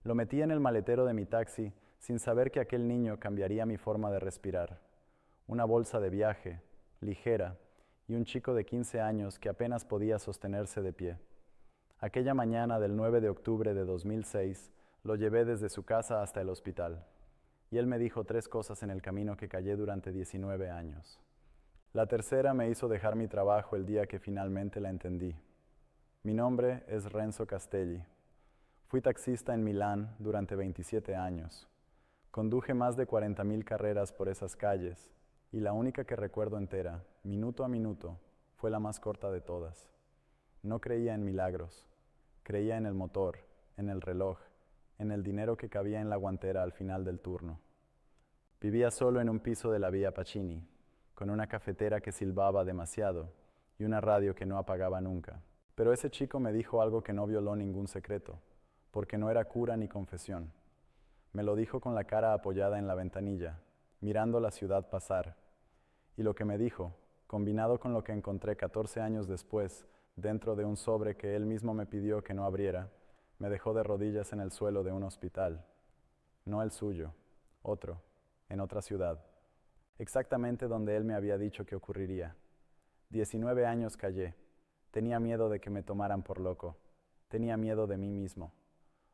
Lo metí en el maletero de mi taxi sin saber que aquel niño cambiaría mi forma de respirar. Una bolsa de viaje, ligera, y un chico de 15 años que apenas podía sostenerse de pie. Aquella mañana del 9 de octubre de 2006, lo llevé desde su casa hasta el hospital. Y él me dijo 3 cosas en el camino que callé durante 19 años. La tercera me hizo dejar mi trabajo el día que finalmente la entendí. Mi nombre es Renzo Castelli. Fui taxista en Milán durante 27 años. Conduje más de 40.000 carreras por esas calles y la única que recuerdo entera, minuto a minuto, fue la más corta de todas. No creía en milagros. Creía en el motor, en el reloj, en el dinero que cabía en la guantera al final del turno. Vivía solo en un piso de la Vía Pacini, con una cafetera que silbaba demasiado y una radio que no apagaba nunca. Pero ese chico me dijo algo que no violó ningún secreto, porque no era cura ni confesión. Me lo dijo con la cara apoyada en la ventanilla, mirando la ciudad pasar. Y lo que me dijo, combinado con lo que encontré 14 años después, dentro de un sobre que él mismo me pidió que no abriera, me dejó de rodillas en el suelo de un hospital. No el suyo, otro, en otra ciudad, exactamente donde él me había dicho que ocurriría. 19 años callé. Tenía miedo de que me tomaran por loco. Tenía miedo de mí mismo.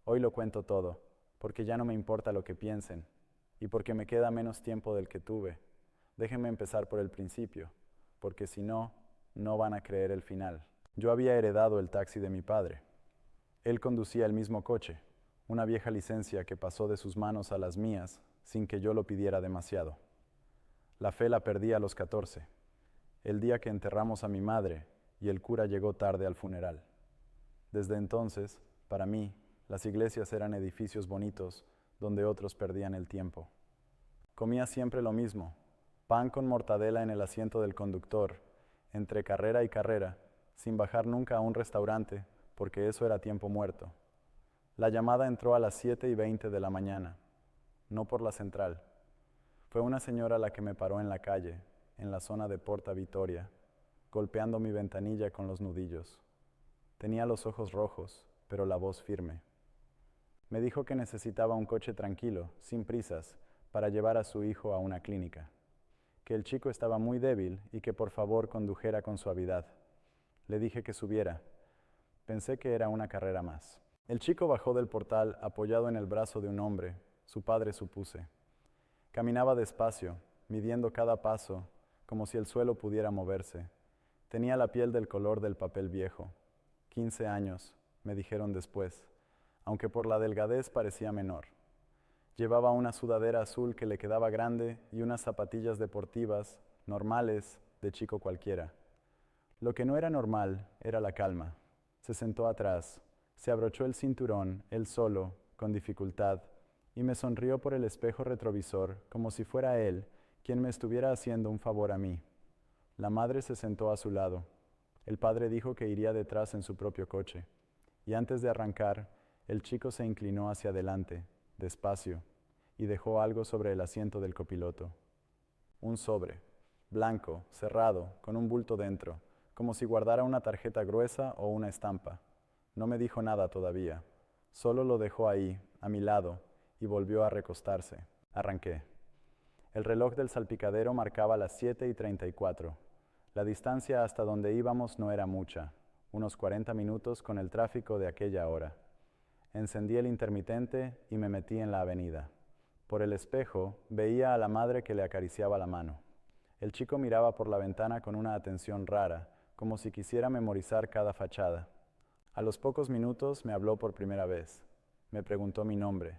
Hoy lo cuento todo, porque ya no me importa lo que piensen, y porque me queda menos tiempo del que tuve. Déjenme empezar por el principio, porque si no, no van a creer el final. Yo había heredado el taxi de mi padre. Él conducía el mismo coche, una vieja licencia que pasó de sus manos a las mías sin que yo lo pidiera demasiado. La fe la perdí a los 14, el día que enterramos a mi madre y el cura llegó tarde al funeral. Desde entonces, para mí, las iglesias eran edificios bonitos donde otros perdían el tiempo. Comía siempre lo mismo, pan con mortadela en el asiento del conductor, entre carrera y carrera, sin bajar nunca a un restaurante, porque eso era tiempo muerto. La llamada entró a las 7:20 de la mañana, no por la central. Fue una señora la que me paró en la calle, en la zona de Porta Vittoria, golpeando mi ventanilla con los nudillos. Tenía los ojos rojos, pero la voz firme. Me dijo que necesitaba un coche tranquilo, sin prisas, para llevar a su hijo a una clínica, que el chico estaba muy débil y que por favor condujera con suavidad. Le dije que subiera. Pensé que era una carrera más. El chico bajó del portal apoyado en el brazo de un hombre, su padre supuse. Caminaba despacio, midiendo cada paso, como si el suelo pudiera moverse. Tenía la piel del color del papel viejo. 15 años, me dijeron después, aunque por la delgadez parecía menor. Llevaba una sudadera azul que le quedaba grande y unas zapatillas deportivas, normales, de chico cualquiera. Lo que no era normal era la calma. Se sentó atrás, se abrochó el cinturón, él solo, con dificultad, y me sonrió por el espejo retrovisor, como si fuera él quien me estuviera haciendo un favor a mí. La madre se sentó a su lado. El padre dijo que iría detrás en su propio coche, y antes de arrancar, el chico se inclinó hacia adelante, despacio, y dejó algo sobre el asiento del copiloto. Un sobre, blanco, cerrado, con un bulto dentro, como si guardara una tarjeta gruesa o una estampa. No me dijo nada todavía, solo lo dejó ahí, a mi lado, y volvió a recostarse. Arranqué. El reloj del salpicadero marcaba las 7:34. La distancia hasta donde íbamos no era mucha, unos 40 minutos con el tráfico de aquella hora. Encendí el intermitente y me metí en la avenida. Por el espejo veía a la madre que le acariciaba la mano. El chico miraba por la ventana con una atención rara, como si quisiera memorizar cada fachada. A los pocos minutos me habló por primera vez. Me preguntó mi nombre.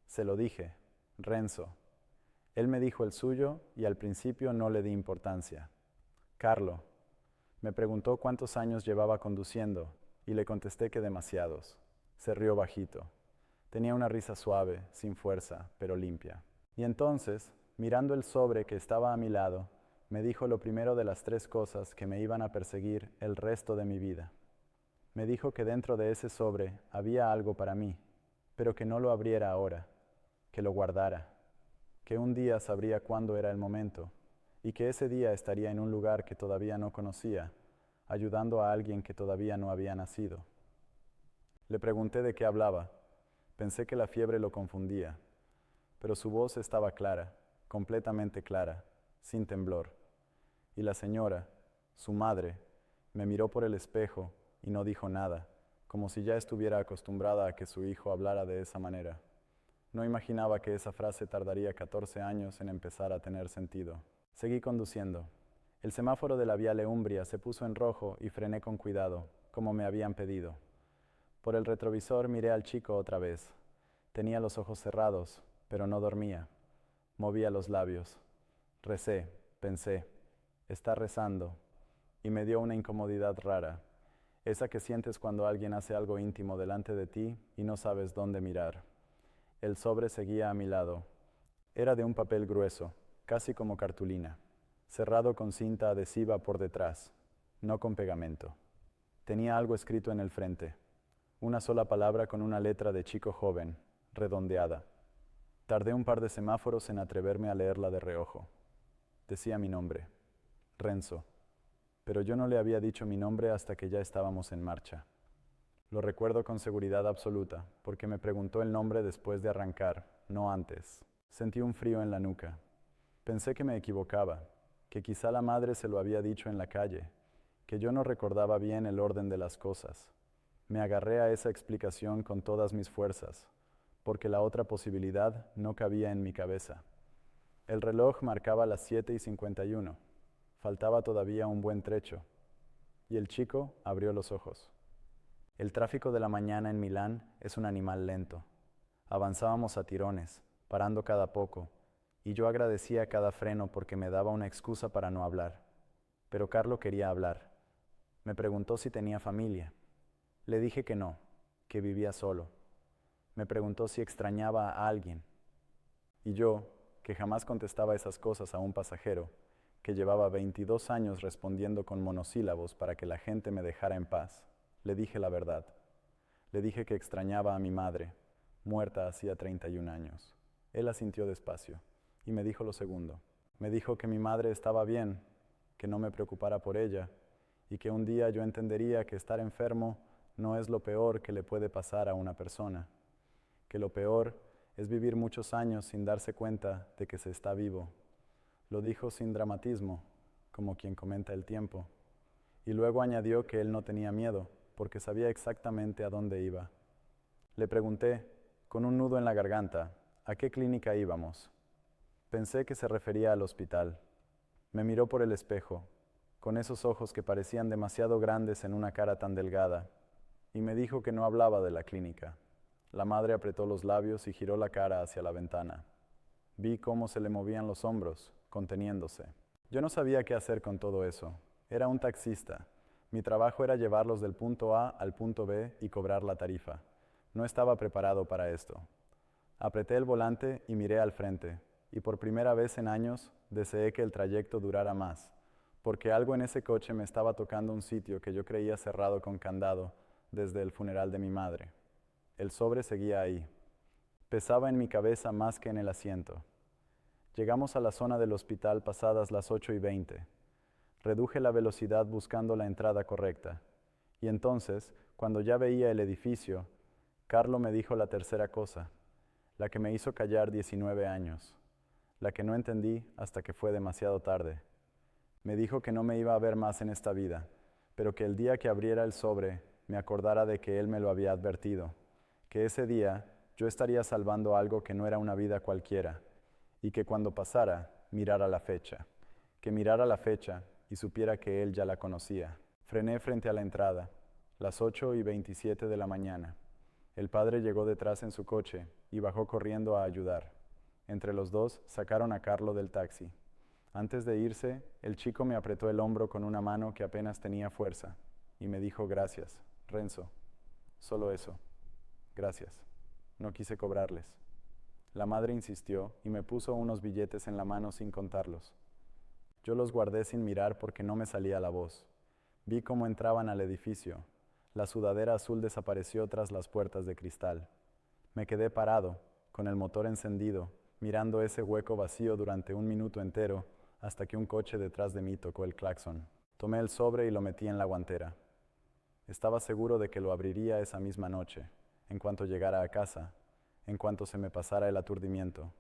Se lo dije, Renzo. Él me dijo el suyo y al principio no le di importancia. Carlo. Me preguntó cuántos años llevaba conduciendo y le contesté que demasiados. Se rió bajito. Tenía una risa suave, sin fuerza, pero limpia. Y entonces, mirando el sobre que estaba a mi lado, me dijo lo primero de las 3 cosas que me iban a perseguir el resto de mi vida. Me dijo que dentro de ese sobre había algo para mí, pero que no lo abriera ahora, que lo guardara, que un día sabría cuándo era el momento, y que ese día estaría en un lugar que todavía no conocía, ayudando a alguien que todavía no había nacido. Le pregunté de qué hablaba. Pensé que la fiebre lo confundía, pero su voz estaba clara, completamente clara, sin temblor. Y la señora, su madre, me miró por el espejo y no dijo nada, como si ya estuviera acostumbrada a que su hijo hablara de esa manera. No imaginaba que esa frase tardaría 14 años en empezar a tener sentido. Seguí conduciendo. El semáforo de la Viale Umbria se puso en rojo y frené con cuidado, como me habían pedido. Por el retrovisor miré al chico otra vez. Tenía los ojos cerrados, pero no dormía. Movía los labios. Recé, pensé, está rezando, y me dio una incomodidad rara, esa que sientes cuando alguien hace algo íntimo delante de ti y no sabes dónde mirar. El sobre seguía a mi lado. Era de un papel grueso, casi como cartulina, cerrado con cinta adhesiva por detrás, no con pegamento. Tenía algo escrito en el frente, una sola palabra con una letra de chico joven, redondeada. Tardé un par de semáforos en atreverme a leerla de reojo. Decía mi nombre, Renzo, pero yo no le había dicho mi nombre hasta que ya estábamos en marcha. Lo recuerdo con seguridad absoluta, porque me preguntó el nombre después de arrancar, no antes. Sentí un frío en la nuca. Pensé que me equivocaba, que quizá la madre se lo había dicho en la calle, que yo no recordaba bien el orden de las cosas. Me agarré a esa explicación con todas mis fuerzas, porque la otra posibilidad no cabía en mi cabeza. El reloj marcaba las 7:51. Faltaba todavía un buen trecho. Y el chico abrió los ojos. El tráfico de la mañana en Milán es un animal lento. Avanzábamos a tirones, parando cada poco, y yo agradecía cada freno porque me daba una excusa para no hablar. Pero Carlo quería hablar. Me preguntó si tenía familia. Le dije que no, que vivía solo. Me preguntó si extrañaba a alguien. Y yo, que jamás contestaba esas cosas a un pasajero, que llevaba 22 años respondiendo con monosílabos para que la gente me dejara en paz, le dije la verdad. Le dije que extrañaba a mi madre, muerta hacía 31 años. Él asintió despacio y me dijo lo segundo. Me dijo que mi madre estaba bien, que no me preocupara por ella y que un día yo entendería que estar enfermo no es lo peor que le puede pasar a una persona, que lo peor es vivir muchos años sin darse cuenta de que se está vivo. Lo dijo sin dramatismo, como quien comenta el tiempo, y luego añadió que él no tenía miedo, porque sabía exactamente a dónde iba. Le pregunté, con un nudo en la garganta, ¿a qué clínica íbamos? Pensé que se refería al hospital. Me miró por el espejo, con esos ojos que parecían demasiado grandes en una cara tan delgada, y me dijo que no hablaba de la clínica. La madre apretó los labios y giró la cara hacia la ventana. Vi cómo se le movían los hombros, conteniéndose. Yo no sabía qué hacer con todo eso. Era un taxista. Mi trabajo era llevarlos del punto A al punto B y cobrar la tarifa. No estaba preparado para esto. Apreté el volante y miré al frente, y por primera vez en años deseé que el trayecto durara más, porque algo en ese coche me estaba tocando un sitio que yo creía cerrado con candado desde el funeral de mi madre. El sobre seguía ahí. Pesaba en mi cabeza más que en el asiento. Llegamos a la zona del hospital pasadas las 8:20. Reduje la velocidad buscando la entrada correcta. Y entonces, cuando ya veía el edificio, Carlo me dijo la tercera cosa, la que me hizo callar 19 años, la que no entendí hasta que fue demasiado tarde. Me dijo que no me iba a ver más en esta vida, pero que el día que abriera el sobre me acordara de que él me lo había advertido, que ese día yo estaría salvando algo que no era una vida cualquiera, y que cuando pasara, mirara la fecha, que mirara la fecha y supiera que él ya la conocía. Frené frente a la entrada, las 8:27 de la mañana. El padre llegó detrás en su coche y bajó corriendo a ayudar. Entre los dos sacaron a Carlo del taxi. Antes de irse, el chico me apretó el hombro con una mano que apenas tenía fuerza y me dijo gracias, Renzo. Solo eso. Gracias. No quise cobrarles. La madre insistió y me puso unos billetes en la mano sin contarlos. Yo los guardé sin mirar porque no me salía la voz. Vi cómo entraban al edificio. La sudadera azul desapareció tras las puertas de cristal. Me quedé parado, con el motor encendido, mirando ese hueco vacío durante un minuto entero, hasta que un coche detrás de mí tocó el claxon. Tomé el sobre y lo metí en la guantera. Estaba seguro de que lo abriría esa misma noche, en cuanto llegara a casa, en cuanto se me pasara el aturdimiento.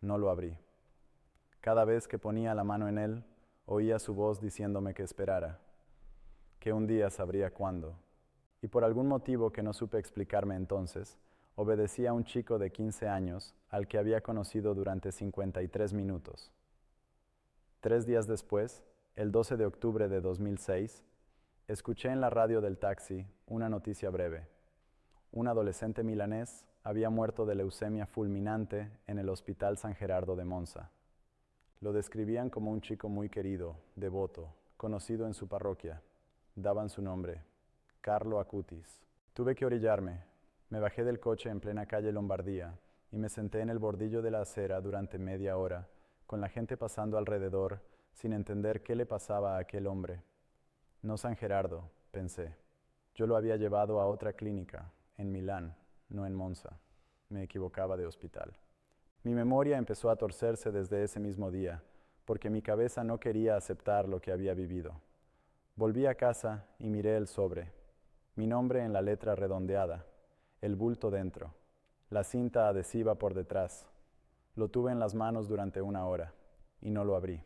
No lo abrí. Cada vez que ponía la mano en él, oía su voz diciéndome que esperara, que un día sabría cuándo. Y por algún motivo que no supe explicarme entonces, obedecí a un chico de 15 años al que había conocido durante 53 minutos. 3 días después, el 12 de octubre de 2006, escuché en la radio del taxi una noticia breve. Un adolescente milanés había muerto de leucemia fulminante en el Hospital San Gerardo de Monza. Lo describían como un chico muy querido, devoto, conocido en su parroquia. Daban su nombre, Carlo Acutis. Tuve que orillarme. Me bajé del coche en plena calle Lombardía y me senté en el bordillo de la acera durante media hora, con la gente pasando alrededor, sin entender qué le pasaba a aquel hombre. No San Gerardo, pensé. Yo lo había llevado a otra clínica, en Milán, no en Monza. Me equivocaba de hospital. Mi memoria empezó a torcerse desde ese mismo día, porque mi cabeza no quería aceptar lo que había vivido. Volví a casa y miré el sobre. Mi nombre en la letra redondeada, el bulto dentro, la cinta adhesiva por detrás. Lo tuve en las manos durante 1 hora y no lo abrí.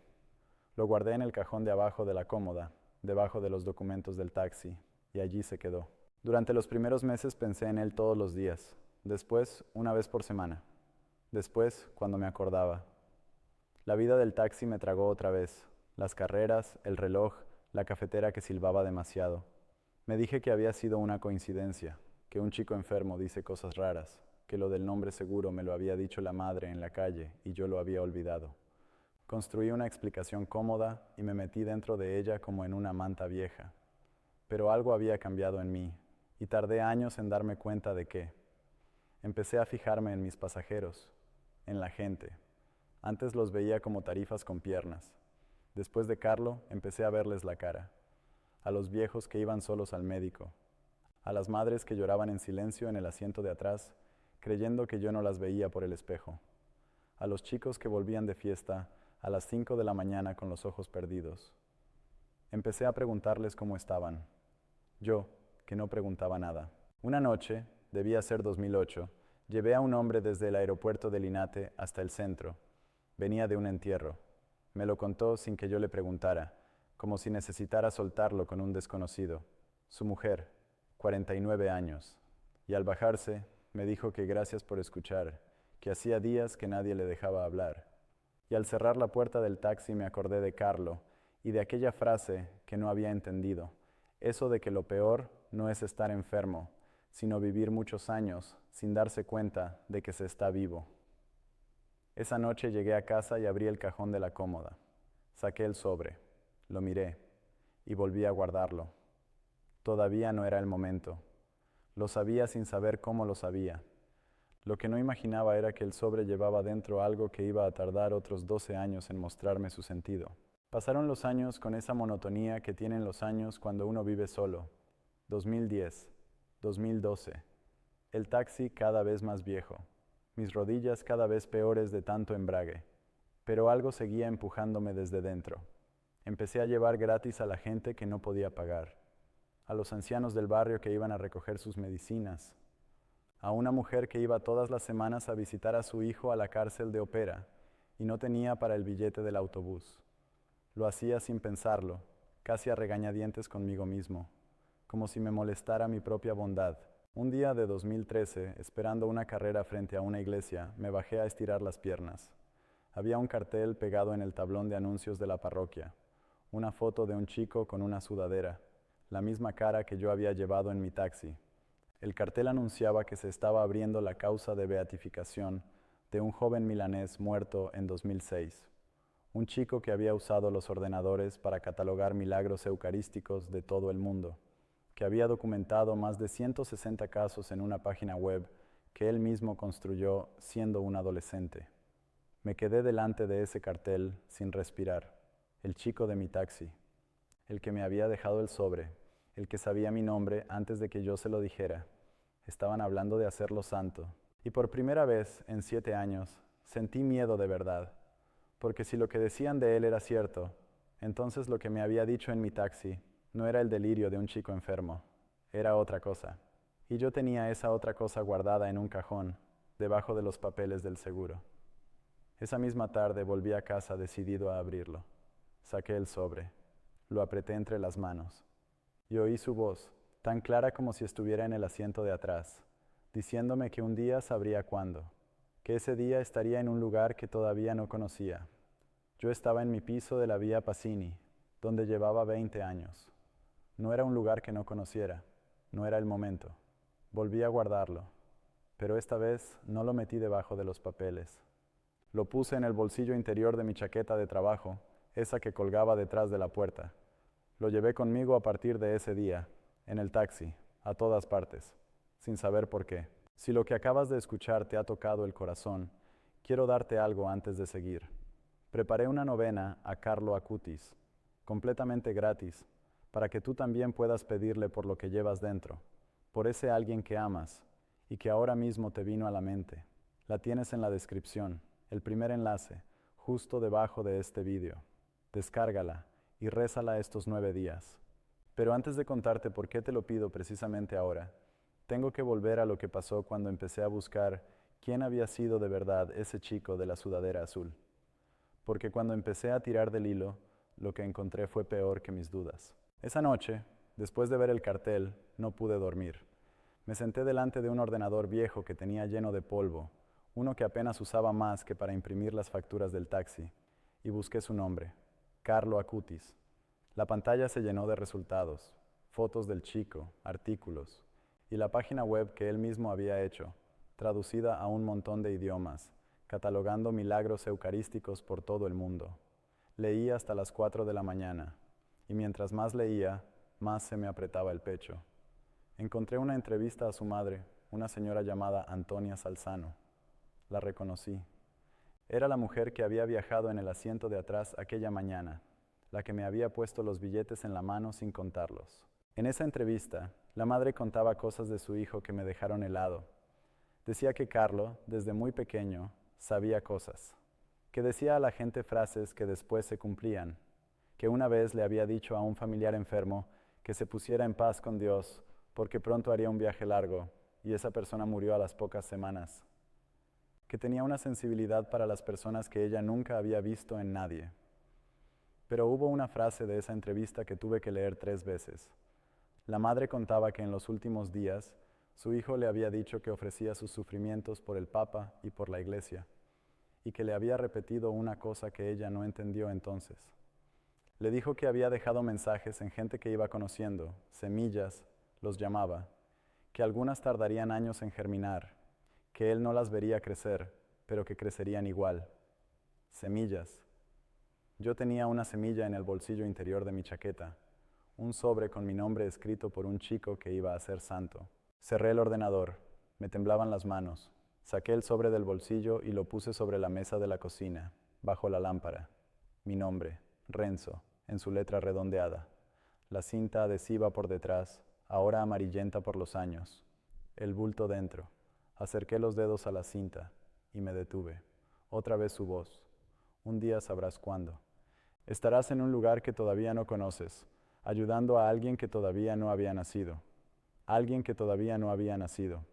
Lo guardé en el cajón de abajo de la cómoda, debajo de los documentos del taxi, y allí se quedó. Durante los primeros meses pensé en él todos los días, después 1 vez por semana, después cuando me acordaba. La vida del taxi me tragó otra vez, las carreras, el reloj, la cafetera que silbaba demasiado. Me dije que había sido una coincidencia, que un chico enfermo dice cosas raras, que lo del nombre seguro me lo había dicho la madre en la calle y yo lo había olvidado. Construí una explicación cómoda y me metí dentro de ella como en una manta vieja. Pero algo había cambiado en mí y tardé años en darme cuenta de qué. Empecé a fijarme en mis pasajeros, en la gente. Antes los veía como tarifas con piernas. Después de Carlo, empecé a verles la cara. A los viejos que iban solos al médico. A las madres que lloraban en silencio en el asiento de atrás, creyendo que yo no las veía por el espejo. A los chicos que volvían de fiesta a las 5 de la mañana con los ojos perdidos. Empecé a preguntarles cómo estaban. Yo, que no preguntaba nada. Una noche, debía ser 2008, llevé a un hombre desde el aeropuerto de Linate hasta el centro. Venía de un entierro. Me lo contó sin que yo le preguntara, como si necesitara soltarlo con un desconocido. Su mujer, 49 años. Y al bajarse, me dijo que gracias por escuchar, que hacía días que nadie le dejaba hablar. Y al cerrar la puerta del taxi me acordé de Carlo y de aquella frase que no había entendido, eso de que lo peor no es estar enfermo, sino vivir muchos años sin darse cuenta de que se está vivo. Esa noche llegué a casa y abrí el cajón de la cómoda. Saqué el sobre, lo miré y volví a guardarlo. Todavía no era el momento. Lo sabía sin saber cómo lo sabía. Lo que no imaginaba era que el sobre llevaba dentro algo que iba a tardar otros 12 años en mostrarme su sentido. Pasaron los años con esa monotonía que tienen los años cuando uno vive solo. 2010, 2012. El taxi cada vez más viejo. Mis rodillas cada vez peores de tanto embrague. Pero algo seguía empujándome desde dentro. Empecé a llevar gratis a la gente que no podía pagar. A los ancianos del barrio que iban a recoger sus medicinas. A una mujer que iba todas las semanas a visitar a su hijo a la cárcel de Opera y no tenía para el billete del autobús. Lo hacía sin pensarlo, casi a regañadientes conmigo mismo, como si me molestara mi propia bondad. Un día de 2013, esperando una carrera frente a una iglesia, me bajé a estirar las piernas. Había un cartel pegado en el tablón de anuncios de la parroquia, una foto de un chico con una sudadera, la misma cara que yo había llevado en mi taxi. El cartel anunciaba que se estaba abriendo la causa de beatificación de un joven milanés muerto en 2006, un chico que había usado los ordenadores para catalogar milagros eucarísticos de todo el mundo, que había documentado más de 160 casos en una página web que él mismo construyó siendo un adolescente. Me quedé delante de ese cartel sin respirar, el chico de mi taxi, el que me había dejado el sobre, el que sabía mi nombre antes de que yo se lo dijera. Estaban hablando de hacerlo santo. Y por primera vez en 7 años sentí miedo de verdad, porque si lo que decían de él era cierto, entonces lo que me había dicho en mi taxi no era el delirio de un chico enfermo, era otra cosa. Y yo tenía esa otra cosa guardada en un cajón, debajo de los papeles del seguro. Esa misma tarde volví a casa decidido a abrirlo. Saqué el sobre, lo apreté entre las manos y oí su voz, tan clara como si estuviera en el asiento de atrás, diciéndome que un día sabría cuándo, que ese día estaría en un lugar que todavía no conocía. Yo estaba en mi piso de la Vía Pacini, donde llevaba 20 años. No era un lugar que no conociera, no era el momento. Volví a guardarlo, pero esta vez no lo metí debajo de los papeles. Lo puse en el bolsillo interior de mi chaqueta de trabajo, esa que colgaba detrás de la puerta. Lo llevé conmigo a partir de ese día, en el taxi, a todas partes, sin saber por qué. Si lo que acabas de escuchar te ha tocado el corazón, quiero darte algo antes de seguir. Preparé una novena a Carlo Acutis, completamente gratis, para que tú también puedas pedirle por lo que llevas dentro, por ese alguien que amas y que ahora mismo te vino a la mente. La tienes en la descripción, el primer enlace, justo debajo de este vídeo. Descárgala y rézala estos 9 días. Pero antes de contarte por qué te lo pido precisamente ahora, tengo que volver a lo que pasó cuando empecé a buscar quién había sido de verdad ese chico de la sudadera azul. Porque cuando empecé a tirar del hilo, lo que encontré fue peor que mis dudas. Esa noche, después de ver el cartel, no pude dormir. Me senté delante de un ordenador viejo que tenía lleno de polvo, uno que apenas usaba más que para imprimir las facturas del taxi, y busqué su nombre, Carlo Acutis. La pantalla se llenó de resultados, fotos del chico, artículos, y la página web que él mismo había hecho, traducida a un montón de idiomas, catalogando milagros eucarísticos por todo el mundo. Leí hasta las 4 de la mañana, y mientras más leía, más se me apretaba el pecho. Encontré una entrevista a su madre, una señora llamada Antonia Salzano. La reconocí. Era la mujer que había viajado en el asiento de atrás aquella mañana, la que me había puesto los billetes en la mano sin contarlos. En esa entrevista, la madre contaba cosas de su hijo que me dejaron helado. Decía que Carlo, desde muy pequeño, sabía cosas, que decía a la gente frases que después se cumplían, que una vez le había dicho a un familiar enfermo que se pusiera en paz con Dios porque pronto haría un viaje largo y esa persona murió a las pocas semanas, que tenía una sensibilidad para las personas que ella nunca había visto en nadie. Pero hubo una frase de esa entrevista que tuve que leer 3 veces. La madre contaba que en los últimos días su hijo le había dicho que ofrecía sus sufrimientos por el Papa y por la Iglesia, y que le había repetido una cosa que ella no entendió entonces. Le dijo que había dejado mensajes en gente que iba conociendo, semillas, los llamaba, que algunas tardarían años en germinar, que él no las vería crecer, pero que crecerían igual. Semillas. Yo tenía una semilla en el bolsillo interior de mi chaqueta, un sobre con mi nombre escrito por un chico que iba a ser santo. Cerré el ordenador, me temblaban las manos, saqué el sobre del bolsillo y lo puse sobre la mesa de la cocina, bajo la lámpara. Mi nombre, Renzo, en su letra redondeada. La cinta adhesiva por detrás, ahora amarillenta por los años. El bulto dentro. Acerqué los dedos a la cinta y me detuve. Otra vez su voz. Un día sabrás cuándo. Estarás en un lugar que todavía no conoces, ayudando a alguien que todavía no había nacido. Alguien que todavía no había nacido.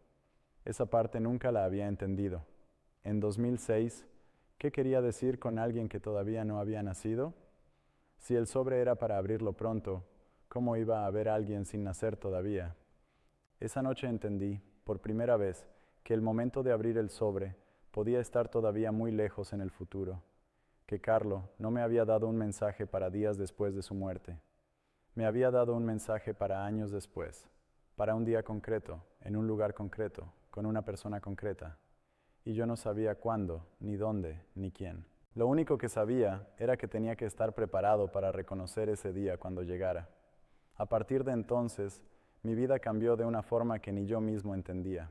Esa parte nunca la había entendido. En 2006, ¿qué quería decir con alguien que todavía no había nacido? Si el sobre era para abrirlo pronto, ¿cómo iba a haber alguien sin nacer todavía? Esa noche entendí, por primera vez, que el momento de abrir el sobre podía estar todavía muy lejos en el futuro, que Carlo no me había dado un mensaje para días después de su muerte. Me había dado un mensaje para años después, para un día concreto, en un lugar concreto, con una persona concreta. Y yo no sabía cuándo, ni dónde, ni quién. Lo único que sabía era que tenía que estar preparado para reconocer ese día cuando llegara. A partir de entonces, mi vida cambió de una forma que ni yo mismo entendía.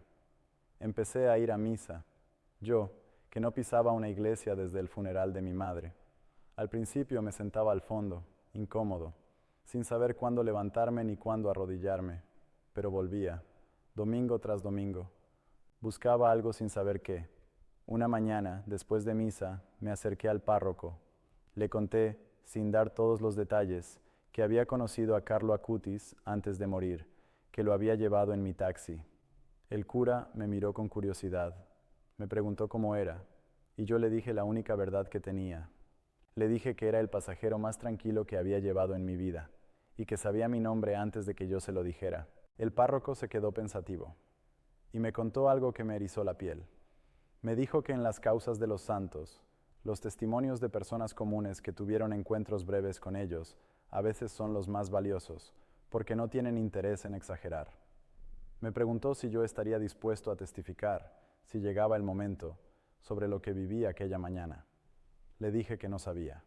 Empecé a ir a misa, yo, que no pisaba una iglesia desde el funeral de mi madre. Al principio me sentaba al fondo, incómodo, sin saber cuándo levantarme ni cuándo arrodillarme, pero volvía, domingo tras domingo. Buscaba algo sin saber qué. Una mañana, después de misa, me acerqué al párroco. Le conté, sin dar todos los detalles, que había conocido a Carlo Acutis antes de morir, que lo había llevado en mi taxi. El cura me miró con curiosidad. Me preguntó cómo era, y yo le dije la única verdad que tenía. Le dije que era el pasajero más tranquilo que había llevado en mi vida, y que sabía mi nombre antes de que yo se lo dijera. El párroco se quedó pensativo, y me contó algo que me erizó la piel. Me dijo que en las causas de los santos, los testimonios de personas comunes que tuvieron encuentros breves con ellos a veces son los más valiosos, porque no tienen interés en exagerar. Me preguntó si yo estaría dispuesto a testificar, si llegaba el momento, sobre lo que viví aquella mañana. Le dije que no sabía,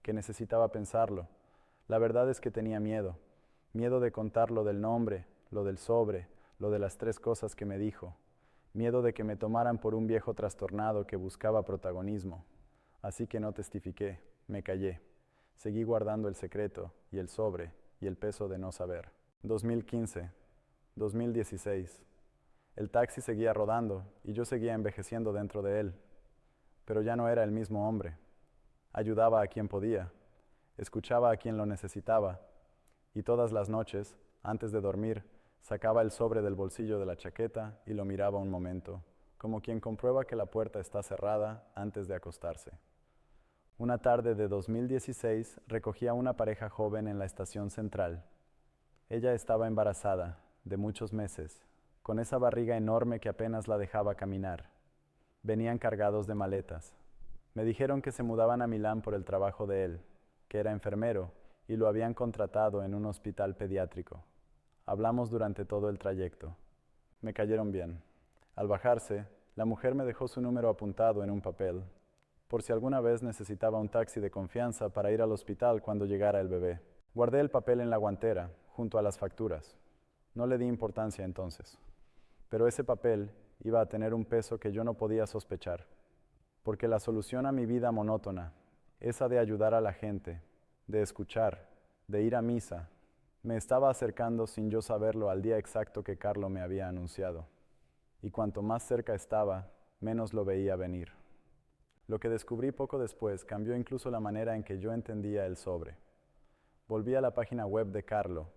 que necesitaba pensarlo. La verdad es que tenía miedo, miedo de contar lo del nombre, lo del sobre, lo de las 3 cosas que me dijo, miedo de que me tomaran por un viejo trastornado que buscaba protagonismo. Así que no testifiqué, me callé. Seguí guardando el secreto y el sobre y el peso de no saber. 2015, 2016. El taxi seguía rodando y yo seguía envejeciendo dentro de él, pero ya no era el mismo hombre. Ayudaba a quien podía, escuchaba a quien lo necesitaba, y todas las noches, antes de dormir, sacaba el sobre del bolsillo de la chaqueta y lo miraba un momento, como quien comprueba que la puerta está cerrada antes de acostarse. Una tarde de 2016 recogí a una pareja joven en la estación central. Ella estaba embarazada, de muchos meses, con esa barriga enorme que apenas la dejaba caminar. Venían cargados de maletas. Me dijeron que se mudaban a Milán por el trabajo de él, que era enfermero, y lo habían contratado en un hospital pediátrico. Hablamos durante todo el trayecto. Me cayeron bien. Al bajarse, la mujer me dejó su número apuntado en un papel, por si alguna vez necesitaba un taxi de confianza para ir al hospital cuando llegara el bebé. Guardé el papel en la guantera, junto a las facturas. No le di importancia entonces. Pero ese papel iba a tener un peso que yo no podía sospechar, porque la solución a mi vida monótona, esa de ayudar a la gente, de escuchar, de ir a misa, me estaba acercando sin yo saberlo al día exacto que Carlo me había anunciado. Y cuanto más cerca estaba, menos lo veía venir. Lo que descubrí poco después cambió incluso la manera en que yo entendía el sobre. Volví a la página web de Carlo,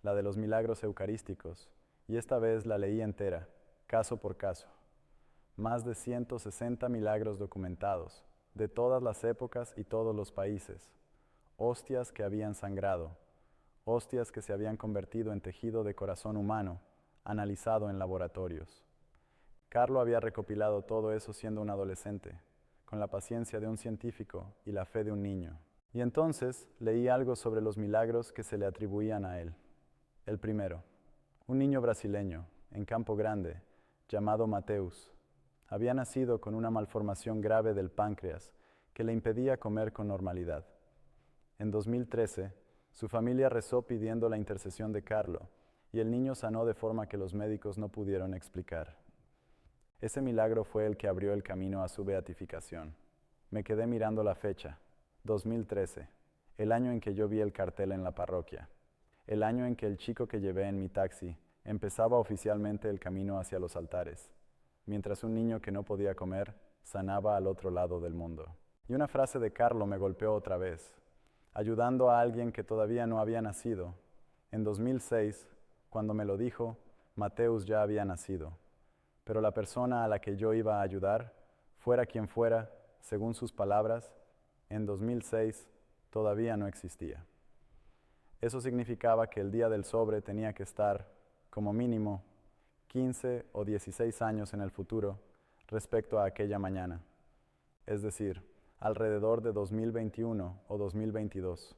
la de los milagros eucarísticos, y esta vez la leí entera, caso por caso. Más de 160 milagros documentados, de todas las épocas y todos los países. Hostias que habían sangrado, hostias que se habían convertido en tejido de corazón humano, analizado en laboratorios. Carlo había recopilado todo eso siendo un adolescente, con la paciencia de un científico y la fe de un niño. Y entonces leí algo sobre los milagros que se le atribuían a él. El primero, un niño brasileño, en Campo Grande, llamado Mateus, había nacido con una malformación grave del páncreas que le impedía comer con normalidad. En 2013, su familia rezó pidiendo la intercesión de Carlo, y el niño sanó de forma que los médicos no pudieron explicar. Ese milagro fue el que abrió el camino a su beatificación. Me quedé mirando la fecha, 2013, el año en que yo vi el cartel en la parroquia, el año en que el chico que llevé en mi taxi empezaba oficialmente el camino hacia los altares, mientras un niño que no podía comer sanaba al otro lado del mundo. Y una frase de Carlo me golpeó otra vez, ayudando a alguien que todavía no había nacido. En 2006, cuando me lo dijo, Mateus ya había nacido, pero la persona a la que yo iba a ayudar, fuera quien fuera, según sus palabras, en 2006 todavía no existía. Eso significaba que el día del sobre tenía que estar, como mínimo, 15 o 16 años en el futuro respecto a aquella mañana, es decir, alrededor de 2021 o 2022.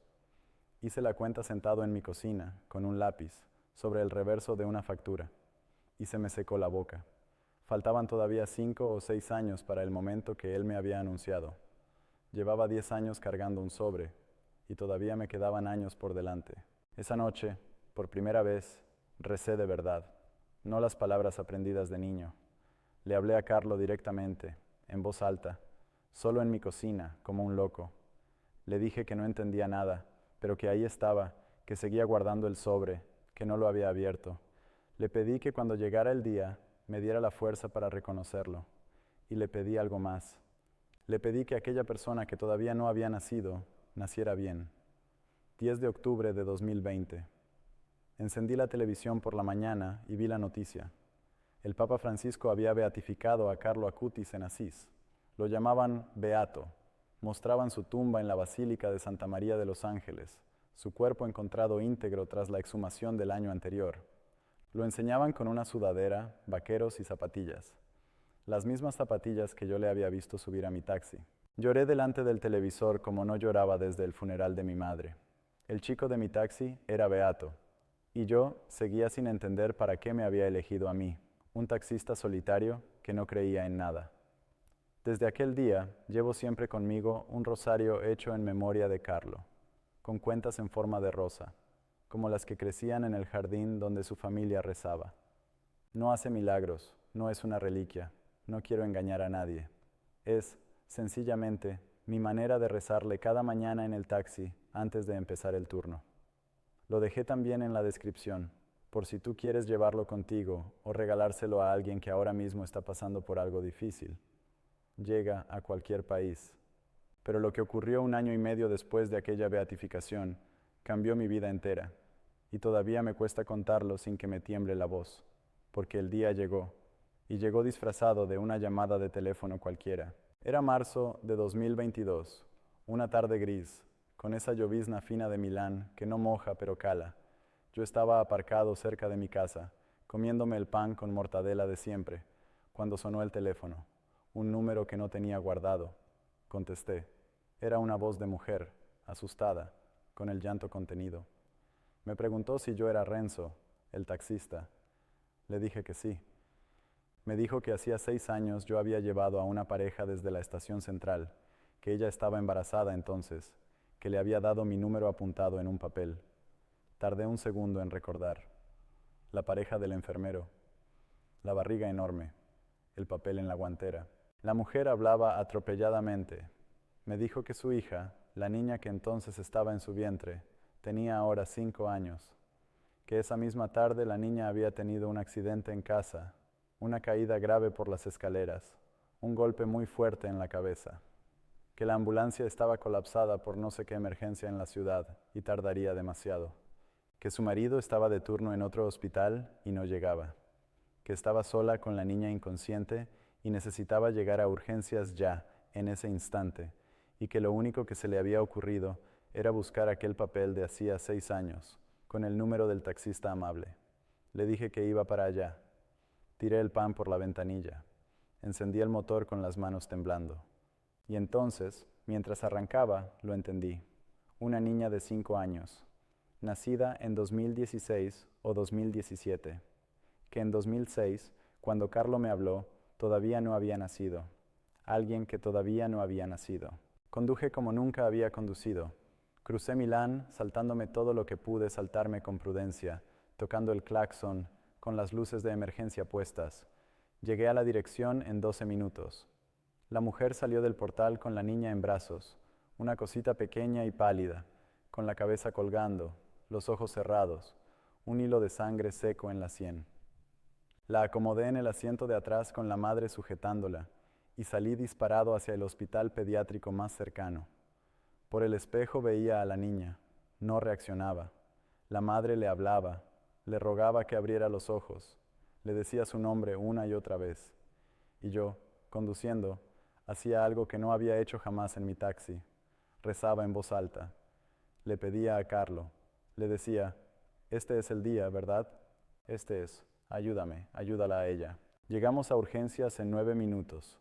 Hice la cuenta sentado en mi cocina, con un lápiz, sobre el reverso de una factura, y se me secó la boca. Faltaban todavía 5 o 6 años para el momento que él me había anunciado. Llevaba 10 años cargando un sobre, y todavía me quedaban años por delante. Esa noche, por primera vez, recé de verdad, no las palabras aprendidas de niño. Le hablé a Carlo directamente, en voz alta, solo en mi cocina, como un loco. Le dije que no entendía nada, pero que ahí estaba, que seguía guardando el sobre, que no lo había abierto. Le pedí que cuando llegara el día, me diera la fuerza para reconocerlo. Y le pedí algo más. Le pedí que aquella persona que todavía no había nacido, naciera bien. 10 de octubre de 2020. Encendí la televisión por la mañana y vi la noticia. El Papa Francisco había beatificado a Carlo Acutis en Asís. Lo llamaban Beato. Mostraban su tumba en la Basílica de Santa María de los Ángeles, su cuerpo encontrado íntegro tras la exhumación del año anterior. Lo enseñaban con una sudadera, vaqueros y zapatillas. Las mismas zapatillas que yo le había visto subir a mi taxi. Lloré delante del televisor como no lloraba desde el funeral de mi madre. El chico de mi taxi era Beato, y yo seguía sin entender para qué me había elegido a mí, un taxista solitario que no creía en nada. Desde aquel día llevo siempre conmigo un rosario hecho en memoria de Carlo, con cuentas en forma de rosa, como las que crecían en el jardín donde su familia rezaba. No hace milagros, no es una reliquia, no quiero engañar a nadie. Es, sencillamente, mi manera de rezarle cada mañana en el taxi antes de empezar el turno. Lo dejé también en la descripción, por si tú quieres llevarlo contigo o regalárselo a alguien que ahora mismo está pasando por algo difícil. Llega a cualquier país. Pero lo que ocurrió 1 año y medio después de aquella beatificación cambió mi vida entera, y todavía me cuesta contarlo sin que me tiemble la voz, porque el día llegó, y llegó disfrazado de una llamada de teléfono cualquiera. Era marzo de 2022, una tarde gris, con esa llovizna fina de Milán que no moja pero cala. Yo estaba aparcado cerca de mi casa, comiéndome el pan con mortadela de siempre, cuando sonó el teléfono, un número que no tenía guardado. Contesté. Era una voz de mujer, asustada, con el llanto contenido. Me preguntó si yo era Renzo, el taxista. Le dije que sí. Me dijo que hacía 6 años yo había llevado a una pareja desde la estación central, que ella estaba embarazada entonces, que le había dado mi número apuntado en un papel. Tardé un segundo en recordar. La pareja del enfermero, la barriga enorme, el papel en la guantera. La mujer hablaba atropelladamente. Me dijo que su hija, la niña que entonces estaba en su vientre, tenía ahora 5 años, que esa misma tarde la niña había tenido un accidente en casa, una caída grave por las escaleras, un golpe muy fuerte en la cabeza, que la ambulancia estaba colapsada por no sé qué emergencia en la ciudad y tardaría demasiado, que su marido estaba de turno en otro hospital y no llegaba, que estaba sola con la niña inconsciente y necesitaba llegar a urgencias ya, en ese instante, y que lo único que se le había ocurrido era buscar aquel papel de hacía 6 años, con el número del taxista amable. Le dije que iba para allá. Tiré el pan por la ventanilla. Encendí el motor con las manos temblando. Y entonces, mientras arrancaba, lo entendí. Una niña de 5 años, nacida en 2016 o 2017, que en 2006, cuando Carlo me habló, todavía no había nacido. Alguien que todavía no había nacido. Conduje como nunca había conducido. Crucé Milán, saltándome todo lo que pude saltarme con prudencia, tocando el claxon, con las luces de emergencia puestas. Llegué a la dirección en 12 minutos. La mujer salió del portal con la niña en brazos, una cosita pequeña y pálida, con la cabeza colgando, los ojos cerrados, un hilo de sangre seco en la sien. La acomodé en el asiento de atrás con la madre sujetándola y salí disparado hacia el hospital pediátrico más cercano. Por el espejo veía a la niña, no reaccionaba. La madre le hablaba, le rogaba que abriera los ojos, le decía su nombre una y otra vez. Y yo, conduciendo, hacía algo que no había hecho jamás en mi taxi. Rezaba en voz alta. Le pedía a Carlo. Le decía, este es el día, ¿verdad? Este es. Ayúdame, ayúdala a ella. Llegamos a urgencias en 9 minutos.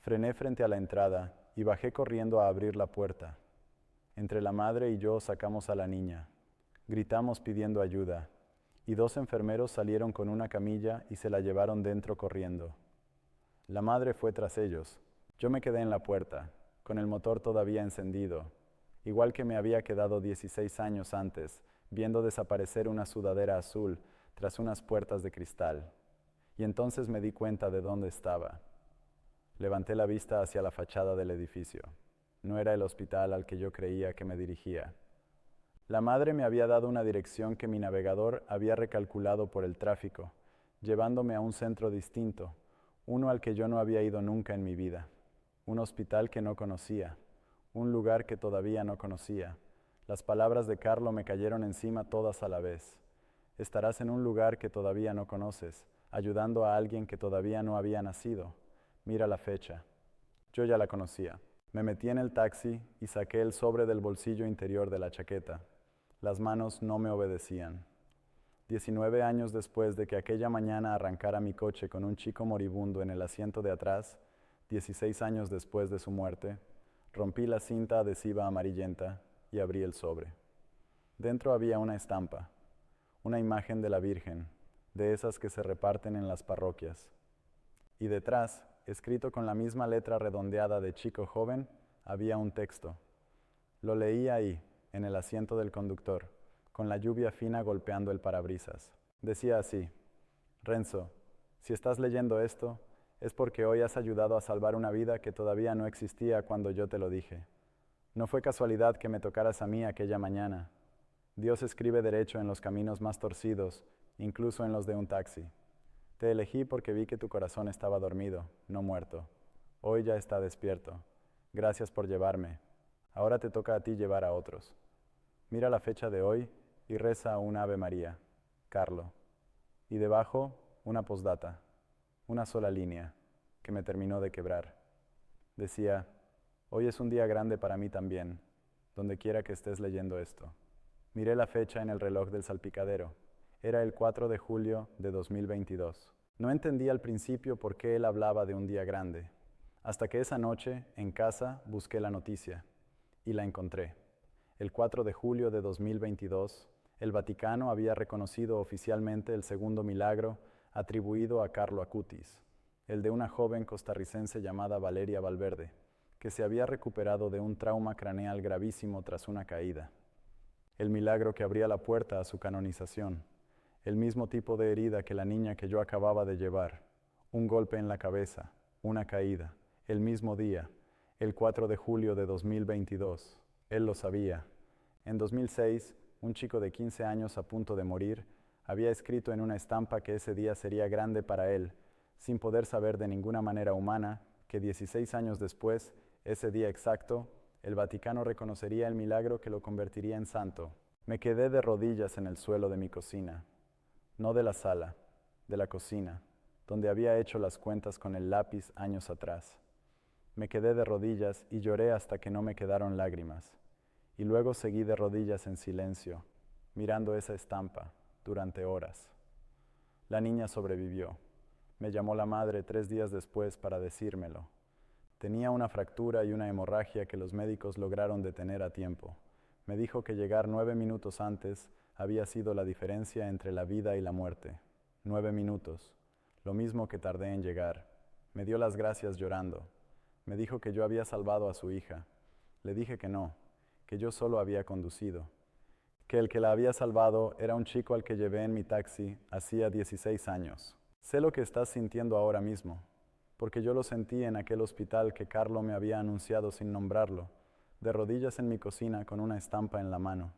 Frené frente a la entrada y bajé corriendo a abrir la puerta. Entre la madre y yo sacamos a la niña. Gritamos pidiendo ayuda, y 2 enfermeros salieron con una camilla y se la llevaron dentro corriendo. La madre fue tras ellos. Yo me quedé en la puerta, con el motor todavía encendido, igual que me había quedado 16 años antes, viendo desaparecer una sudadera azul tras unas puertas de cristal. Y entonces me di cuenta de dónde estaba. Levanté la vista hacia la fachada del edificio. No era el hospital al que yo creía que me dirigía. La madre me había dado una dirección que mi navegador había recalculado por el tráfico, llevándome a un centro distinto, uno al que yo no había ido nunca en mi vida, un hospital que no conocía, un lugar que todavía no conocía. Las palabras de Carlo me cayeron encima todas a la vez. Estarás en un lugar que todavía no conoces, ayudando a alguien que todavía no había nacido. Mira la fecha. Yo ya la conocía. Me metí en el taxi y saqué el sobre del bolsillo interior de la chaqueta. Las manos no me obedecían. 19 años después de que aquella mañana arrancara mi coche con un chico moribundo en el asiento de atrás, 16 años después de su muerte, rompí la cinta adhesiva amarillenta y abrí el sobre. Dentro había una estampa, una imagen de la Virgen, de esas que se reparten en las parroquias. Y detrás, escrito con la misma letra redondeada de chico joven, había un texto. Lo leí ahí, en el asiento del conductor, con la lluvia fina golpeando el parabrisas. Decía así: Renzo, si estás leyendo esto, es porque hoy has ayudado a salvar una vida que todavía no existía cuando yo te lo dije. No fue casualidad que me tocaras a mí aquella mañana. Dios escribe derecho en los caminos más torcidos, incluso en los de un taxi. Te elegí porque vi que tu corazón estaba dormido, no muerto. Hoy ya está despierto. Gracias por llevarme. Ahora te toca a ti llevar a otros. Mira la fecha de hoy y reza un Ave María. Carlo. Y debajo, una postdata. Una sola línea, que me terminó de quebrar. Decía: hoy es un día grande para mí también, donde quiera que estés leyendo esto. Miré la fecha en el reloj del salpicadero. Era el 4 de julio de 2022. No entendí al principio por qué él hablaba de un día grande, hasta que esa noche, en casa, busqué la noticia, y la encontré. El 4 de julio de 2022, el Vaticano había reconocido oficialmente el segundo milagro atribuido a Carlo Acutis, el de una joven costarricense llamada Valeria Valverde, que se había recuperado de un trauma craneal gravísimo tras una caída. El milagro que abría la puerta a su canonización, el mismo tipo de herida que la niña que yo acababa de llevar, un golpe en la cabeza, una caída, el mismo día, el 4 de julio de 2022. Él lo sabía. En 2006, un chico de 15 años a punto de morir había escrito en una estampa que ese día sería grande para él, sin poder saber de ninguna manera humana que 16 años después, ese día exacto, el Vaticano reconocería el milagro que lo convertiría en santo. Me quedé de rodillas en el suelo de mi cocina, no de la sala, de la cocina, donde había hecho las cuentas con el lápiz años atrás. Me quedé de rodillas y lloré hasta que no me quedaron lágrimas. Y luego seguí de rodillas en silencio, mirando esa estampa, durante horas. La niña sobrevivió. Me llamó la madre 3 días después para decírmelo. Tenía una fractura y una hemorragia que los médicos lograron detener a tiempo. Me dijo que llegar 9 minutos antes había sido la diferencia entre la vida y la muerte. 9 minutos, lo mismo que tardé en llegar. Me dio las gracias llorando. Me dijo que yo había salvado a su hija. Le dije que no, que yo solo había conducido, que el que la había salvado era un chico al que llevé en mi taxi hacía 16 años. Sé lo que estás sintiendo ahora mismo, porque yo lo sentí en aquel hospital que Carlo me había anunciado sin nombrarlo, de rodillas en mi cocina con una estampa en la mano.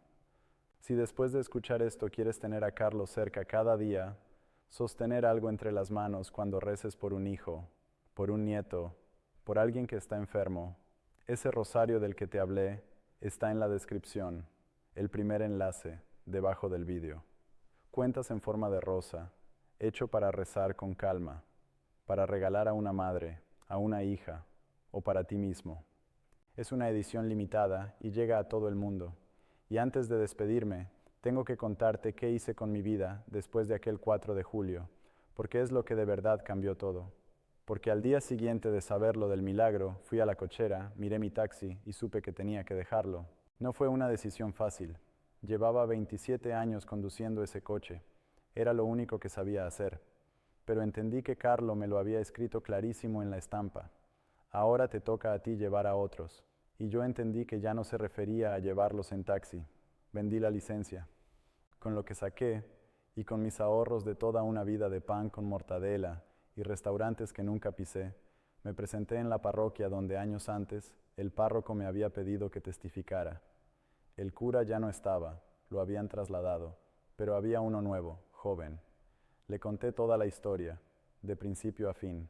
Si después de escuchar esto quieres tener a Carlo cerca cada día, sostener algo entre las manos cuando reces por un hijo, por un nieto, por alguien que está enfermo, ese rosario del que te hablé está en la descripción, el primer enlace, debajo del vídeo. Cuentas en forma de rosa, hecho para rezar con calma, para regalar a una madre, a una hija o para ti mismo. Es una edición limitada y llega a todo el mundo. Y antes de despedirme, tengo que contarte qué hice con mi vida después de aquel 4 de julio, porque es lo que de verdad cambió todo. Porque al día siguiente de saber lo del milagro, fui a la cochera, miré mi taxi y supe que tenía que dejarlo. No fue una decisión fácil. Llevaba 27 años conduciendo ese coche. Era lo único que sabía hacer. Pero entendí que Carlo me lo había escrito clarísimo en la estampa. Ahora te toca a ti llevar a otros. Y yo entendí que ya no se refería a llevarlos en taxi. Vendí la licencia. Con lo que saqué, y con mis ahorros de toda una vida de pan con mortadela y restaurantes que nunca pisé, me presenté en la parroquia donde años antes el párroco me había pedido que testificara. El cura ya no estaba, lo habían trasladado, pero había uno nuevo, joven. Le conté toda la historia, de principio a fin.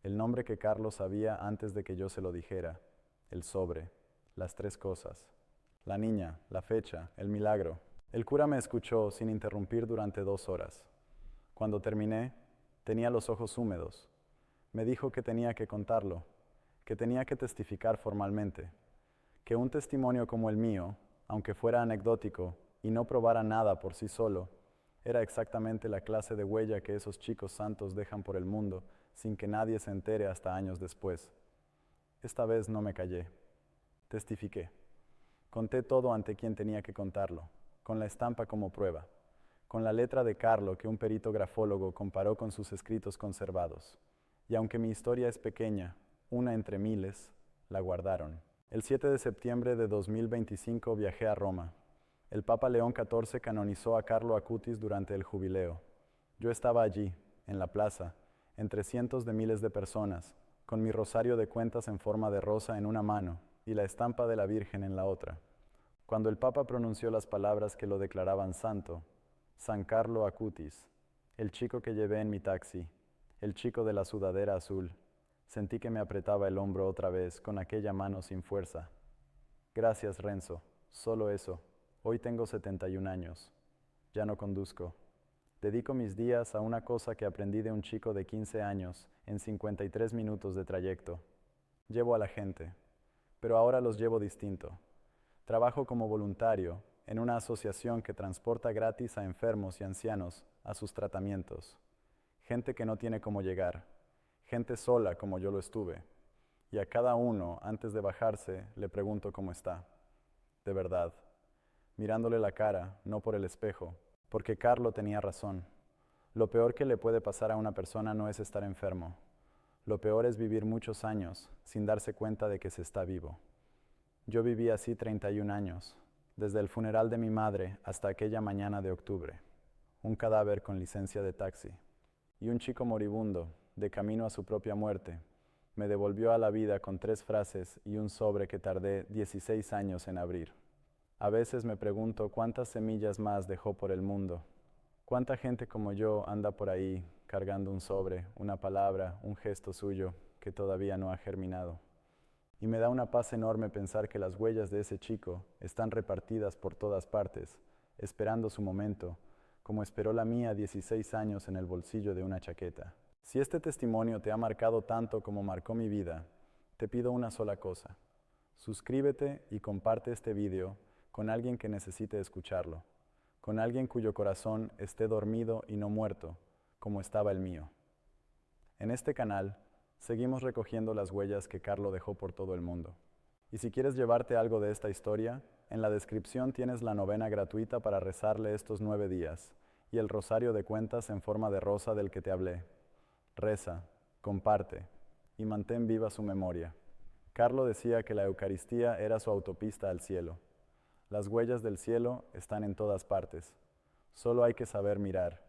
El nombre que Carlos sabía antes de que yo se lo dijera, el sobre, las 3 cosas, la niña, la fecha, el milagro. El cura me escuchó sin interrumpir durante 2 horas. Cuando terminé, Tenía los ojos húmedos. Me dijo que tenía que contarlo, que tenía que testificar formalmente, que un testimonio como el mío, aunque fuera anecdótico y no probara nada por sí solo, era exactamente la clase de huella que esos chicos santos dejan por el mundo sin que nadie se entere hasta años después. Esta vez no me callé. Testifiqué. Conté todo ante quien tenía que contarlo, con la estampa como prueba, con la letra de Carlo que un perito grafólogo comparó con sus escritos conservados. Y aunque mi historia es pequeña, una entre miles, la guardaron. El 7 de septiembre de 2025 viajé a Roma. El Papa León XIV canonizó a Carlo Acutis durante el jubileo. Yo estaba allí, en la plaza, entre cientos de miles de personas, con mi rosario de cuentas en forma de rosa en una mano y la estampa de la Virgen en la otra. Cuando el Papa pronunció las palabras que lo declaraban santo, San Carlo Acutis, el chico que llevé en mi taxi, el chico de la sudadera azul, sentí que me apretaba el hombro otra vez con aquella mano sin fuerza. Gracias, Renzo, solo eso. Hoy tengo 71 años. Ya no conduzco. Dedico mis días a una cosa que aprendí de un chico de 15 años en 53 minutos de trayecto. Llevo a la gente, pero ahora los llevo distinto. Trabajo como voluntario en una asociación que transporta gratis a enfermos y ancianos a sus tratamientos. Gente que no tiene cómo llegar, gente sola como yo lo estuve. Y a cada uno, antes de bajarse, le pregunto cómo está. De verdad, mirándole la cara, no por el espejo, porque Carlo tenía razón. Lo peor que le puede pasar a una persona no es estar enfermo. Lo peor es vivir muchos años sin darse cuenta de que se está vivo. Yo viví así 31 años, desde el funeral de mi madre hasta aquella mañana de octubre. Un cadáver con licencia de taxi. Y un chico moribundo, de camino a su propia muerte, me devolvió a la vida con 3 frases y un sobre que tardé 16 años en abrir. A veces me pregunto cuántas semillas más dejó por el mundo. Cuánta gente como yo anda por ahí cargando un sobre, una palabra, un gesto suyo que todavía no ha germinado. Y me da una paz enorme pensar que las huellas de ese chico están repartidas por todas partes, esperando su momento, como esperó la mía 16 años en el bolsillo de una chaqueta. Si este testimonio te ha marcado tanto como marcó mi vida, te pido una sola cosa. Suscríbete y comparte este video con alguien que necesite escucharlo, con alguien cuyo corazón esté dormido y no muerto, como estaba el mío. En este canal, seguimos recogiendo las huellas que Carlo dejó por todo el mundo. Y si quieres llevarte algo de esta historia, en la descripción tienes la novena gratuita para rezarle estos 9 días y el rosario de cuentas en forma de rosa del que te hablé. Reza, comparte y mantén viva su memoria. Carlo decía que la Eucaristía era su autopista al cielo. Las huellas del cielo están en todas partes. Solo hay que saber mirar.